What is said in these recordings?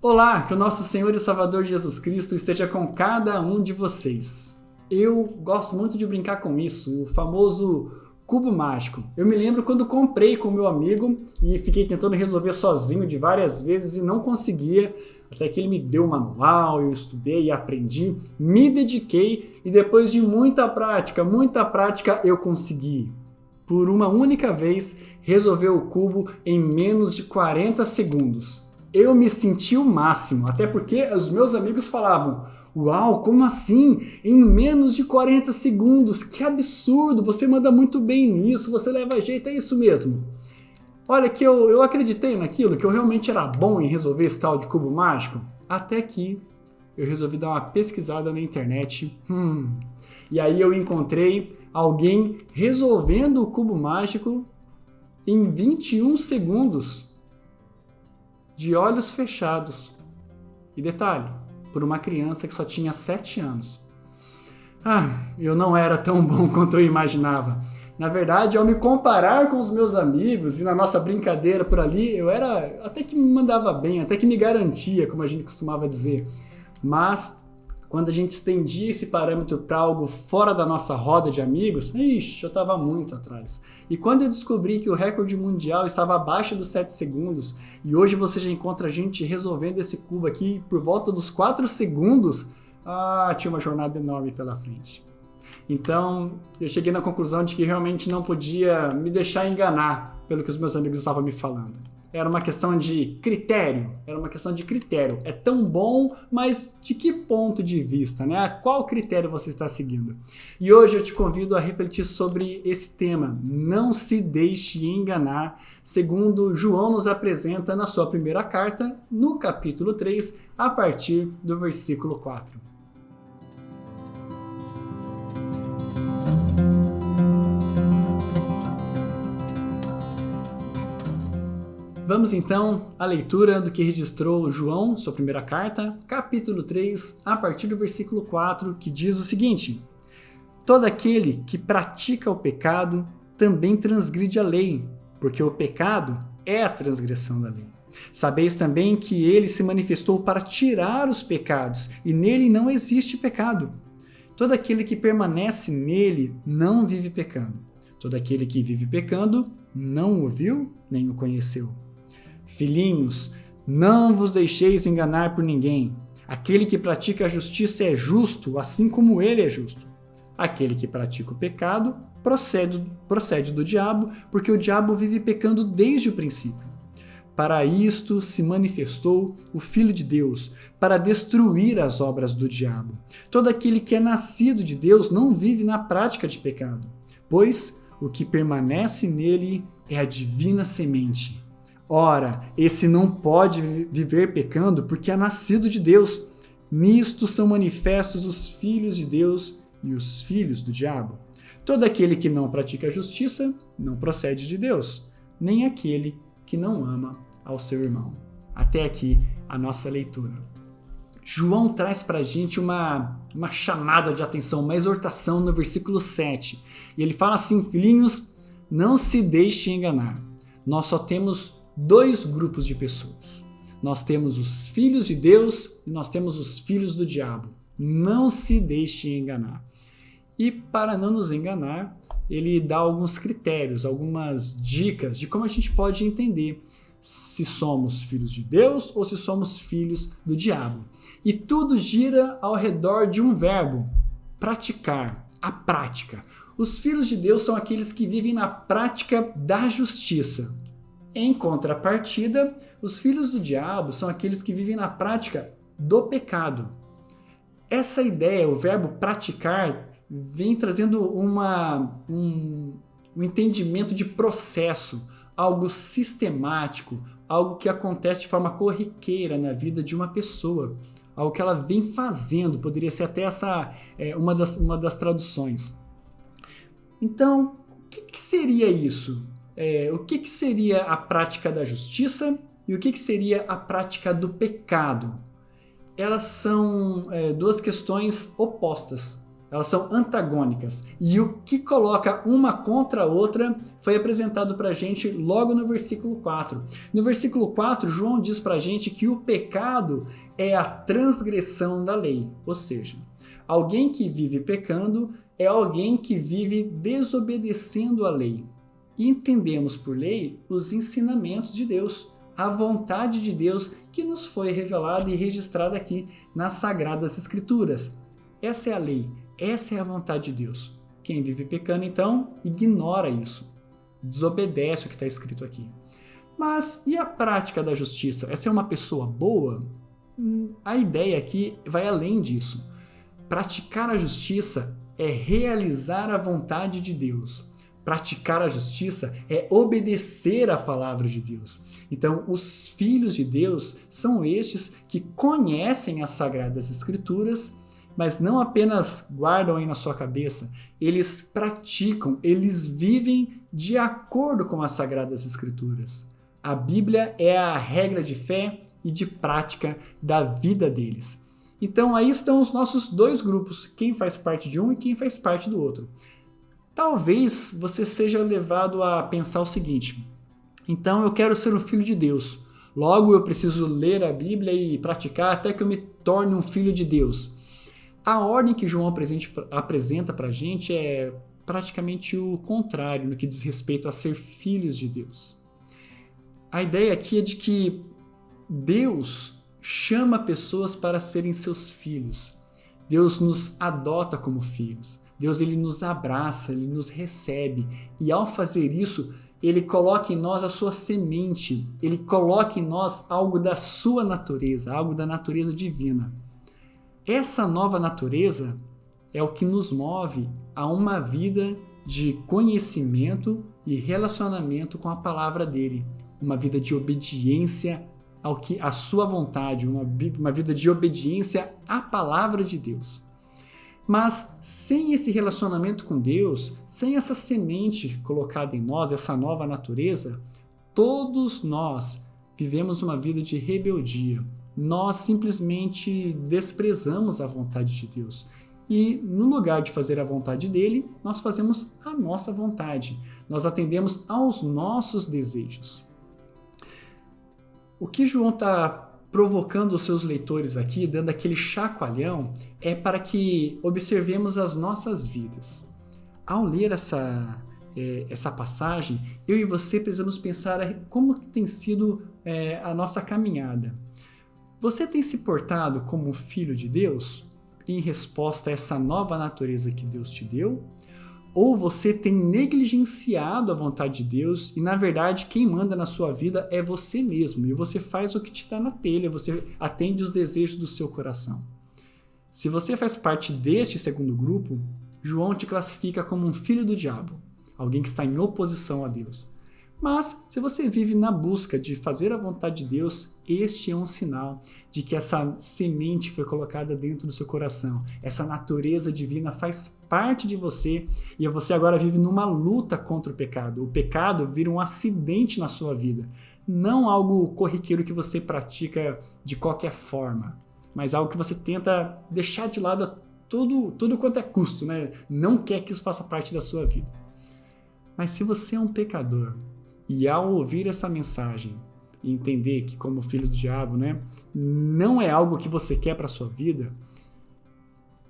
Olá, que o nosso Senhor e Salvador Jesus Cristo esteja com cada um de vocês. Eu gosto muito de brincar com isso, o famoso cubo mágico. Eu me lembro quando comprei com meu amigo e fiquei tentando resolver sozinho de várias vezes e não conseguia, até que ele me deu o manual, eu estudei e aprendi, me dediquei e depois de muita prática, eu consegui. Por uma única vez, resolver o cubo em menos de 40 segundos. Eu me senti o máximo, até porque os meus amigos falavam: "Uau, como assim? Em menos de 40 segundos? Que absurdo! Você manda muito bem nisso, você leva jeito, é isso mesmo." Olha que eu acreditei naquilo, que eu realmente era bom em resolver esse tal de cubo mágico, até que eu resolvi dar uma pesquisada na internet. E aí eu encontrei alguém resolvendo o cubo mágico em 21 segundos. De olhos fechados. E detalhe, por uma criança que só tinha 7 anos. Eu não era tão bom quanto eu imaginava. Na verdade, ao me comparar com os meus amigos e na nossa brincadeira por ali, eu era até que me mandava bem, até que me garantia, como a gente costumava dizer. Mas quando a gente estendia esse parâmetro para algo fora da nossa roda de amigos, eu estava muito atrás. E quando eu descobri que o recorde mundial estava abaixo dos 7 segundos, e hoje você já encontra gente resolvendo esse cubo aqui por volta dos 4 segundos, tinha uma jornada enorme pela frente. Então, eu cheguei na conclusão de que realmente não podia me deixar enganar pelo que os meus amigos estavam me falando. Era uma questão de critério, É tão bom, mas de que ponto de vista, né? Qual critério você está seguindo? E hoje eu te convido a refletir sobre esse tema. Não se deixe enganar, segundo João nos apresenta na sua primeira carta, no capítulo 3, a partir do versículo 4. Vamos então à leitura do que registrou João, sua primeira carta, capítulo 3, a partir do versículo 4, que diz o seguinte: "Todo aquele que pratica o pecado também transgride a lei, porque o pecado é a transgressão da lei. Sabeis também que ele se manifestou para tirar os pecados, e nele não existe pecado. Todo aquele que permanece nele não vive pecando. Todo aquele que vive pecando não o viu nem o conheceu. Filhinhos, não vos deixeis enganar por ninguém. Aquele que pratica a justiça é justo, assim como ele é justo. Aquele que pratica o pecado procede do diabo, porque o diabo vive pecando desde o princípio. Para isto se manifestou o Filho de Deus, para destruir as obras do diabo. Todo aquele que é nascido de Deus não vive na prática de pecado, pois o que permanece nele é a divina semente. Ora, esse não pode viver pecando porque é nascido de Deus. Nisto são manifestos os filhos de Deus e os filhos do diabo. Todo aquele que não pratica a justiça não procede de Deus, nem aquele que não ama ao seu irmão." Até aqui a nossa leitura. João traz para a gente uma chamada de atenção, uma exortação no versículo 7. E ele fala assim: "Filhinhos, não se deixem enganar. Nós só temos 2 grupos de pessoas. Nós temos os filhos de Deus e nós temos os filhos do diabo. Não se deixem enganar." E para não nos enganar, ele dá alguns critérios, algumas dicas de como a gente pode entender se somos filhos de Deus ou se somos filhos do diabo. E tudo gira ao redor de um verbo: praticar, a prática. Os filhos de Deus são aqueles que vivem na prática da justiça. Em contrapartida, os filhos do diabo são aqueles que vivem na prática do pecado. Essa ideia, o verbo praticar, vem trazendo um entendimento de processo, algo sistemático, algo que acontece de forma corriqueira na vida de uma pessoa, algo que ela vem fazendo, poderia ser até uma das traduções. Então, o que seria isso? O que seria a prática da justiça e o que seria a prática do pecado? Elas são 2 questões opostas. Elas são antagônicas. E o que coloca uma contra a outra foi apresentado para a gente logo no versículo 4. No versículo 4, João diz para a gente que o pecado é a transgressão da lei. Ou seja, alguém que vive pecando é alguém que vive desobedecendo a lei. E entendemos por lei os ensinamentos de Deus, a vontade de Deus que nos foi revelada e registrada aqui nas Sagradas Escrituras. Essa é a lei, essa é a vontade de Deus. Quem vive pecando, então, ignora isso, desobedece o que está escrito aqui. Mas e a prática da justiça? Essa é uma pessoa boa? A ideia aqui vai além disso. Praticar a justiça é realizar a vontade de Deus. Praticar a justiça é obedecer à palavra de Deus. Então, os filhos de Deus são estes que conhecem as Sagradas Escrituras, mas não apenas guardam aí na sua cabeça, eles praticam, eles vivem de acordo com as Sagradas Escrituras. A Bíblia é a regra de fé e de prática da vida deles. Então, aí estão os nossos dois grupos, quem faz parte de um e quem faz parte do outro. Talvez você seja levado a pensar o seguinte: então eu quero ser um filho de Deus, logo eu preciso ler a Bíblia e praticar até que eu me torne um filho de Deus. A ordem que João apresenta para a gente é praticamente o contrário no que diz respeito a ser filhos de Deus. A ideia aqui é de que Deus chama pessoas para serem seus filhos. Deus nos adota como filhos. Deus ele nos abraça, ele nos recebe. E ao fazer isso, ele coloca em nós a sua semente. Ele coloca em nós algo da sua natureza, algo da natureza divina. Essa nova natureza é o que nos move a uma vida de conhecimento e relacionamento com a palavra dele. Uma vida de obediência à sua vontade, uma vida de obediência à palavra de Deus. Mas sem esse relacionamento com Deus, sem essa semente colocada em nós, essa nova natureza, todos nós vivemos uma vida de rebeldia. Nós simplesmente desprezamos a vontade de Deus. E no lugar de fazer a vontade dele, nós fazemos a nossa vontade. Nós atendemos aos nossos desejos. O que João está provocando os seus leitores aqui, dando aquele chacoalhão, é para que observemos as nossas vidas. Ao ler essa passagem, eu e você precisamos pensar como tem sido a nossa caminhada. Você tem se portado como filho de Deus em resposta a essa nova natureza que Deus te deu? Ou você tem negligenciado a vontade de Deus e, na verdade, quem manda na sua vida é você mesmo, e você faz o que te dá na telha, você atende os desejos do seu coração. Se você faz parte deste segundo grupo, João te classifica como um filho do diabo, alguém que está em oposição a Deus. Mas, se você vive na busca de fazer a vontade de Deus, este é um sinal de que essa semente foi colocada dentro do seu coração. Essa natureza divina faz parte de você e você agora vive numa luta contra o pecado. O pecado vira um acidente na sua vida, não algo corriqueiro que você pratica de qualquer forma, mas algo que você tenta deixar de lado a tudo quanto é custo, né? Não quer que isso faça parte da sua vida. Mas se você é um pecador, e ao ouvir essa mensagem e entender que como filho do diabo, né, não é algo que você quer para a sua vida,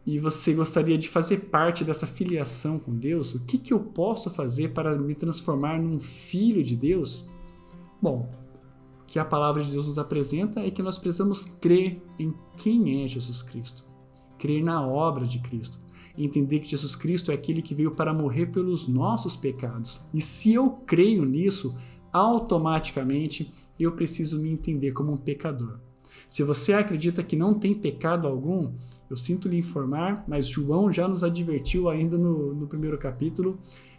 e você gostaria de fazer parte dessa filiação com Deus, o que eu posso fazer para me transformar num filho de Deus? Bom, o que a palavra de Deus nos apresenta é que nós precisamos crer em quem é Jesus Cristo, crer na obra de Cristo. Entender que Jesus Cristo é aquele que veio para morrer pelos nossos pecados. E se eu creio nisso, automaticamente eu preciso me entender como um pecador. Se você acredita que não tem pecado algum, eu sinto lhe informar, mas João já nos advertiu ainda no primeiro capítulo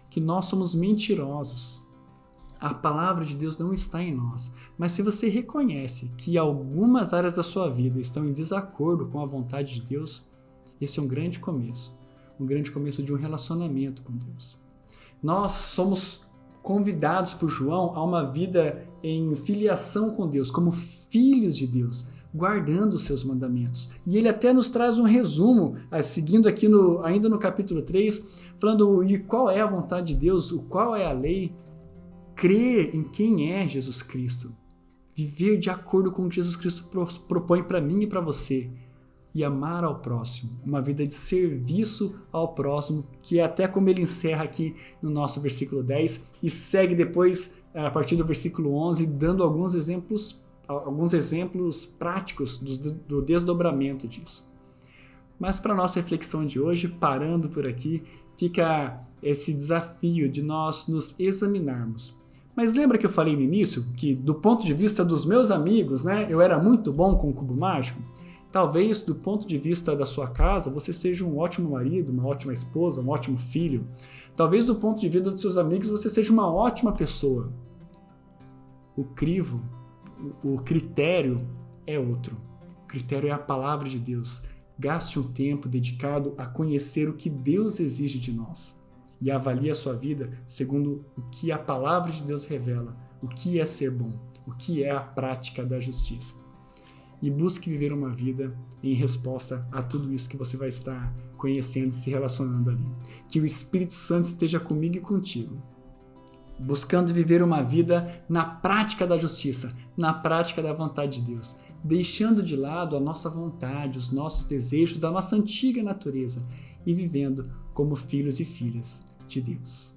que nós somos mentirosos. A palavra de Deus não está em nós. Mas se você reconhece que algumas áreas da sua vida estão em desacordo com a vontade de Deus, esse é um grande começo. Um grande começo de um relacionamento com Deus. Nós somos convidados por João a uma vida em filiação com Deus, como filhos de Deus. guardando os seus mandamentos. E ele até nos traz um resumo, seguindo aqui ainda no capítulo 3, falando e qual é a vontade de Deus, qual é a lei, crer em quem é Jesus Cristo, viver de acordo com o que Jesus Cristo propõe para mim e para você, e amar ao próximo, uma vida de serviço ao próximo, que é até como ele encerra aqui no nosso versículo 10 e segue depois, a partir do versículo 11, dando alguns exemplos práticos do desdobramento disso. Mas para a nossa reflexão de hoje, parando por aqui, fica esse desafio de nós nos examinarmos. Mas lembra que eu falei no início que, do ponto de vista dos meus amigos, né, eu era muito bom com o cubo mágico? Talvez, do ponto de vista da sua casa, você seja um ótimo marido, uma ótima esposa, um ótimo filho. Talvez, do ponto de vista dos seus amigos, você seja uma ótima pessoa. O crivo, o critério é outro. O critério é a palavra de Deus. Gaste um tempo dedicado a conhecer o que Deus exige de nós e avalie a sua vida segundo o que a palavra de Deus revela, o que é ser bom, o que é a prática da justiça. E busque viver uma vida em resposta a tudo isso que você vai estar conhecendo e se relacionando ali. Que o Espírito Santo esteja comigo e contigo, buscando viver uma vida na prática da justiça, na prática da vontade de Deus, deixando de lado a nossa vontade, os nossos desejos da nossa antiga natureza e vivendo como filhos e filhas de Deus.